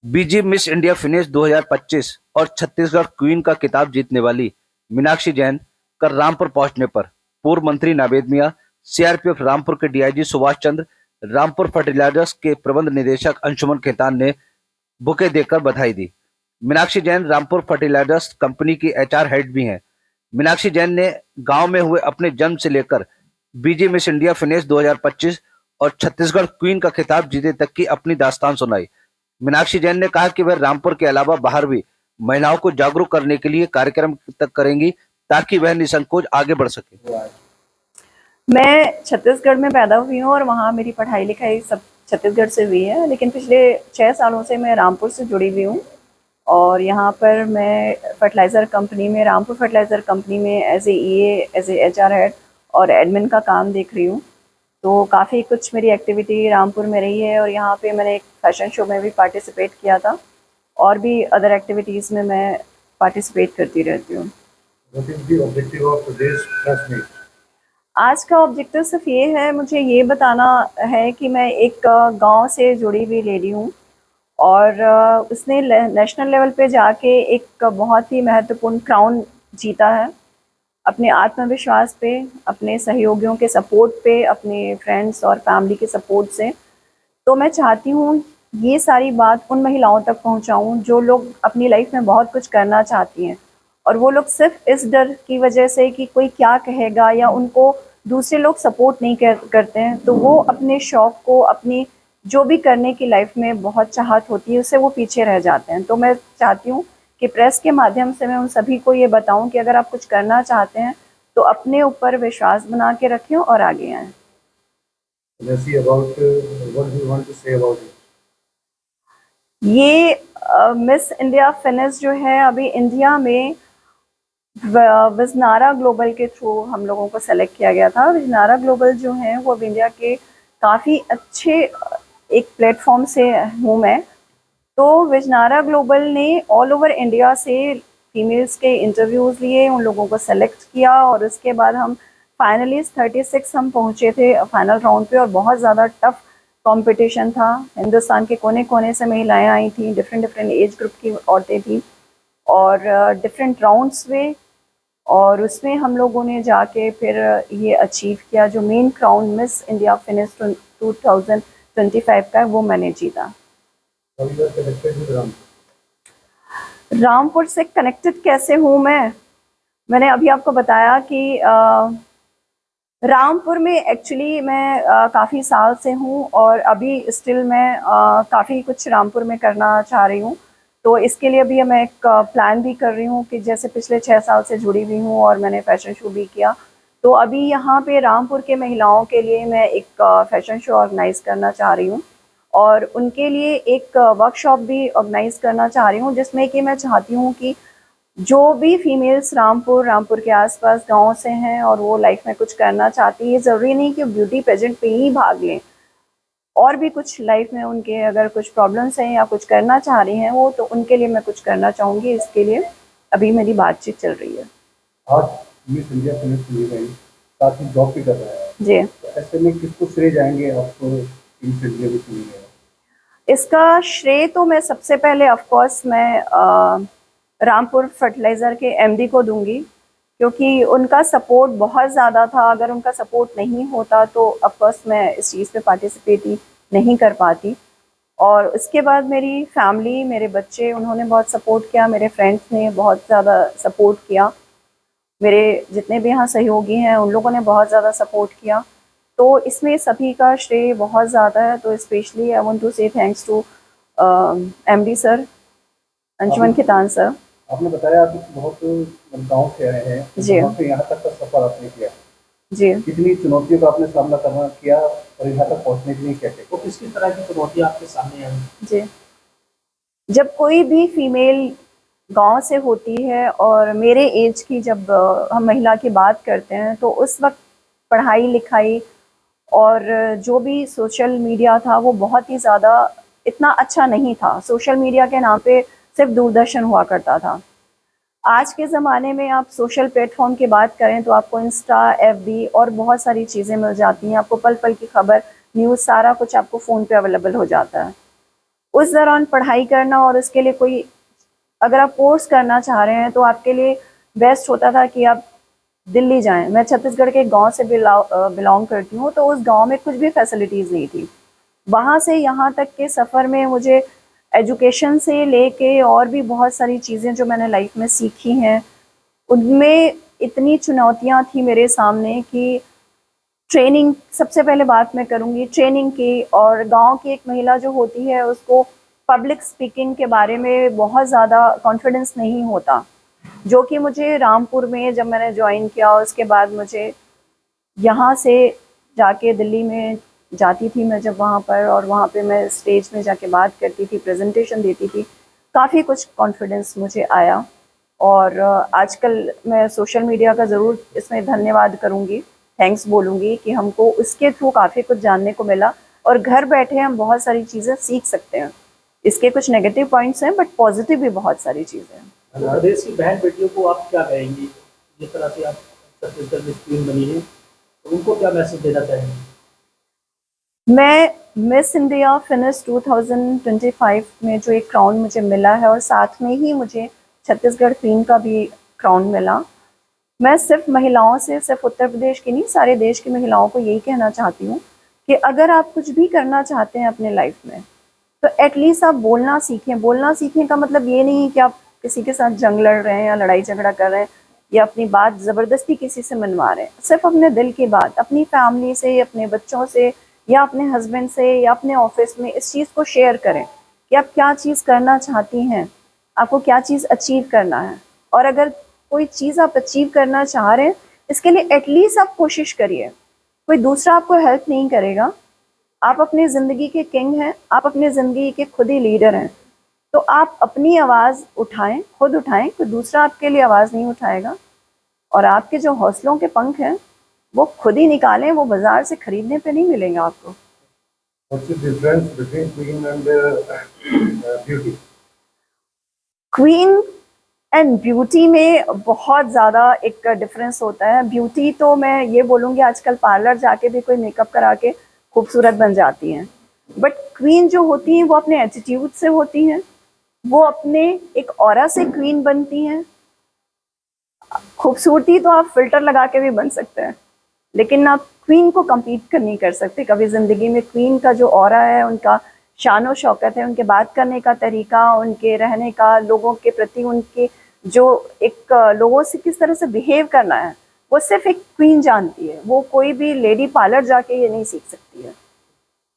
बीजी miss India फिनेश 2025 और Chhattisgarh queen का खिताब जीतने वाली मीनाक्षी जैन कल रामपुर पहुंचने पर पूर्व मंत्री नावेद मियां, सीआरपीएफ रामपुर के डीआईजी सुभाष चंद्र, रामपुर फर्टिलाइजर्स के प्रबंध निदेशक अंशुमन खेतान ने बुके देकर बधाई दी। मीनाक्षी जैन रामपुर फर्टिलाइजर्स कंपनी की एचआर हेड भी हैं। मीनाक्षी जैन ने गांव में हुए अपने जन्म से लेकर बीजी मिस इंडिया फिनेश 2025 और छत्तीसगढ़ क्वीन का खिताब जीते तक की अपनी दास्तान सुनाई। मीनाक्षी जैन ने कहा कि वह रामपुर के अलावा बाहर भी महिलाओं को जागरूक करने के लिए कार्यक्रम तक करेंगी ताकि वह निसंकोच आगे बढ़ सके। मैं छत्तीसगढ़ में पैदा हुई हूँ और वहाँ मेरी पढ़ाई लिखाई सब छत्तीसगढ़ से हुई है, लेकिन पिछले 6 सालों से मैं रामपुर से जुड़ी हुई हूँ और यहाँ पर मैं फर्टिलाइज़र कंपनी में, रामपुर फर्टिलाइज़र कंपनी में एज ए एचआर हेड और एडमिन का काम देख रही हूँ। तो काफ़ी कुछ मेरी एक्टिविटी रामपुर में रही है और यहाँ पे मैंने एक फैशन शो में भी पार्टिसिपेट किया था और भी अदर एक्टिविटीज़ में मैं पार्टिसिपेट करती रहती हूँ। आज का ऑब्जेक्टिव सिर्फ ये है, मुझे ये बताना है कि मैं एक गांव से जुड़ी हुई लेडी हूँ और उसने नेशनल लेवल पे जाके एक बहुत ही महत्वपूर्ण क्राउन जीता है अपने आत्मविश्वास पे, अपने सहयोगियों के सपोर्ट पे, अपने फ्रेंड्स और फैमिली के सपोर्ट से। तो मैं चाहती हूँ ये सारी बात उन महिलाओं तक पहुँचाऊँ जो लोग अपनी लाइफ में बहुत कुछ करना चाहती हैं और वो लोग सिर्फ इस डर की वजह से कि कोई क्या कहेगा या उनको दूसरे लोग सपोर्ट नहीं करते हैं, तो वो अपने शौक़ को, अपनी जो भी करने की लाइफ में बहुत चाहत होती है उससे वो पीछे रह जाते हैं। तो मैं चाहती हूँ कि प्रेस के माध्यम से मैं उन सभी को ये बताऊं कि अगर आप कुछ करना चाहते हैं तो अपने ऊपर विश्वास बना के रखें और आगे आएं। ये मिस इंडिया फिनेस जो है अभी इंडिया में विजनारा ग्लोबल के थ्रू हम लोगों को सेलेक्ट किया गया था। विजनारा ग्लोबल जो है वो अब इंडिया के काफ़ी अच्छे एक प्लेटफॉर्म से हूँ मैं। तो विजनारा ग्लोबल ने ऑल ओवर इंडिया से फीमेल्स के इंटरव्यूज़ लिए, उन लोगों को सेलेक्ट किया और उसके बाद हम फाइनली 36 हम पहुँचे थे फाइनल राउंड पे और बहुत ज़्यादा टफ कंपटीशन था। हिंदुस्तान के कोने कोने से महिलाएं आई थी, डिफरेंट एज ग्रुप की औरतें थी और डिफरेंट राउंड्स हुए और उसमें हम लोगों ने जाके फिर ये अचीव किया। जो main crown Miss India fitness 2025 का वो मैंने जीता। रामपुर से कनेक्टेड कैसे हूँ मैंने अभी आपको बताया कि रामपुर में एक्चुअली मैं काफ़ी साल से हूँ और अभी स्टिल मैं काफ़ी कुछ रामपुर में करना चाह रही हूँ। तो इसके लिए अभी मैं एक प्लान भी कर रही हूँ कि जैसे पिछले 6 साल से जुड़ी हुई हूँ और मैंने फ़ैशन शो भी किया, तो अभी यहाँ पे रामपुर के महिलाओं के लिए मैं एक फ़ैशन शो ऑर्गेनाइज़ करना चाह रही हूँ और उनके लिए एक वर्कशॉप भी ऑर्गेनाइज़ करना चाह रही हूँ जिसमें कि मैं चाहती हूँ कि जो भी फीमेल्स रामपुर के आसपास गाँव से हैं और वो लाइफ में कुछ करना चाहती है, ज़रूरी नहीं कि ब्यूटी पेजेंट पे ही भाग लें, और भी कुछ लाइफ में उनके अगर कुछ प्रॉब्लम्स हैं या कुछ करना चाह रही हैं वो, तो उनके लिए मैं कुछ करना चाहूँगी। इसके लिए अभी मेरी बातचीत चल रही है। आज मिस इंडिया फिनेस मिल गई, साथ ही जॉब भी कर रहा है जी, तो ऐसे में किसको श्रेय जाएंगे आपको मिस इंडिया भी मिल गया? इसका श्रेय तो मैं सबसे पहले ऑफकोर्स मैं रामपुर फर्टिलाइज़र के एमडी को दूंगी, क्योंकि उनका सपोर्ट बहुत ज़्यादा था। अगर उनका सपोर्ट नहीं होता तो ऑफकोर्स मैं इस चीज़ पे पार्टिसिपेट ही नहीं कर पाती। और उसके बाद मेरी फैमिली, मेरे बच्चे, उन्होंने बहुत सपोर्ट किया, मेरे फ्रेंड्स ने बहुत ज़्यादा सपोर्ट किया, मेरे जितने भी यहाँ सहयोगी हैं उन लोगों ने बहुत ज़्यादा सपोर्ट किया। तो इसमें सभी का श्रेय बहुत ज़्यादा है। तो specially I want to say thanks to MD sir, Anshuman Khetan sir. आपने बताया आप बहुत गाँव से आए हैं जी, तो यहाँ तक का सफर आपने किया जी, कितनी चुनौतियों का आपने सामना करना किया और यहाँ तक पहुँचने के लिए क्या क्या, तो किस तरह की चुनौतियाँ आपके सामने आई? जी, जब कोई भी फीमेल गांव से होती है और मेरे एज की जब हम महिला की बात करते हैं तो उस वक्त पढ़ाई लिखाई और जो भी सोशल मीडिया था वो बहुत ही ज़्यादा इतना अच्छा नहीं था। सोशल मीडिया के नाम पे सिर्फ दूरदर्शन हुआ करता था। आज के ज़माने में आप सोशल प्लेटफॉर्म की बात करें तो आपको इंस्टा, एफबी और बहुत सारी चीज़ें मिल जाती हैं। आपको पल पल की खबर, न्यूज़, सारा कुछ आपको फ़ोन पे अवेलेबल हो जाता है। उस दौरान पढ़ाई करना और उसके लिए कोई अगर आप कोर्स करना चाह रहे हैं तो आपके लिए बेस्ट होता था कि आप दिल्ली जाएं। मैं छत्तीसगढ़ के एक गांव से बिलोंग करती हूँ, तो उस गांव में कुछ भी फैसिलिटीज़ नहीं थी। वहाँ से यहाँ तक के सफ़र में मुझे एजुकेशन से लेके और भी बहुत सारी चीज़ें जो मैंने लाइफ में सीखी हैं, उनमें इतनी चुनौतियाँ थी मेरे सामने कि ट्रेनिंग, सबसे पहले बात मैं करूँगी ट्रेनिंग की। और गांव की एक महिला जो होती है उसको पब्लिक स्पीकिंग के बारे में बहुत ज़्यादा कॉन्फिडेंस नहीं होता, जो कि मुझे रामपुर में जब मैंने ज्वाइन किया उसके बाद मुझे यहाँ से जाके दिल्ली में जाती थी मैं जब वहाँ पर, और वहाँ पे मैं स्टेज में जाके बात करती थी, प्रेजेंटेशन देती थी, काफ़ी कुछ कॉन्फिडेंस मुझे आया। और आजकल मैं सोशल मीडिया का ज़रूर इसमें धन्यवाद करूँगी, थैंक्स बोलूँगी कि हमको उसके थ्रू काफ़ी कुछ जानने को मिला और घर बैठे हम बहुत सारी चीज़ें सीख सकते हैं। इसके कुछ नेगेटिव पॉइंट्स हैं बट पॉजिटिव भी बहुत सारी चीज़ें हैं। प्रदेश की बहन बेटियों को आप क्या कहेंगी, जिस तरह से आप छत्तीसगढ़ में क्वीन बनी है, तो उनको क्या मैसेज देना चाहेंगे? मैं मिस इंडिया फिनिश 2025 में जो एक क्राउन मुझे मिला है और साथ में ही मुझे छत्तीसगढ़ क्वीन का भी क्राउन मिला, मैं सिर्फ महिलाओं से, सिर्फ उत्तर प्रदेश की नहीं, सारे देश की महिलाओं को यही कहना चाहती हूँ कि अगर आप कुछ भी करना चाहते हैं अपने लाइफ में तो एटलीस्ट आप बोलना सीखें। बोलना सीखने का मतलब ये नहीं कि आप किसी के साथ जंग लड़ रहे हैं या लड़ाई झगड़ा कर रहे हैं या अपनी बात ज़बरदस्ती किसी से मनवा रहे हैं। सिर्फ अपने दिल की बात अपनी फैमिली से, अपने बच्चों से या अपने हस्बैंड से या अपने ऑफिस में इस चीज़ को शेयर करें कि आप क्या चीज़ करना चाहती हैं, आपको क्या चीज़ अचीव करना है। और अगर कोई चीज़ आप अचीव करना चाह रहे हैं, इसके लिए एटलीस्ट आप कोशिश करिए। कोई दूसरा आपको हेल्प नहीं करेगा, आप अपनी ज़िंदगी के किंग हैं, आप अपनी ज़िंदगी के खुद ही लीडर हैं। तो आप अपनी आवाज़ उठाएं, खुद उठाएं, कोई दूसरा आपके लिए आवाज़ नहीं उठाएगा। और आपके जो हौसलों के पंख हैं वो खुद ही निकालें, वो बाजार से खरीदने पे नहीं मिलेंगे आपको। What's the difference between queen and beauty? Queen and beauty में बहुत ज़्यादा एक डिफरेंस होता है। ब्यूटी तो मैं ये बोलूँगी आजकल पार्लर जाके भी कोई मेकअप करा के खूबसूरत बन जाती हैं, बट क्वीन जो होती हैं वो अपने एटीट्यूड से होती हैं, वो अपने एक ऑरा से क्वीन बनती हैं। खूबसूरती तो आप फिल्टर लगा के भी बन सकते हैं, लेकिन आप क्वीन को कम्पीट नहीं कर सकते कभी ज़िंदगी में। क्वीन का जो ऑरा है, उनका शान और शौकत है, उनके बात करने का तरीका, उनके रहने का, लोगों के प्रति उनके जो एक लोगों से किस तरह से बिहेव करना है, वो सिर्फ एक क्वीन जानती है। वो कोई भी लेडी पार्लर जाके ये नहीं सीख सकती है।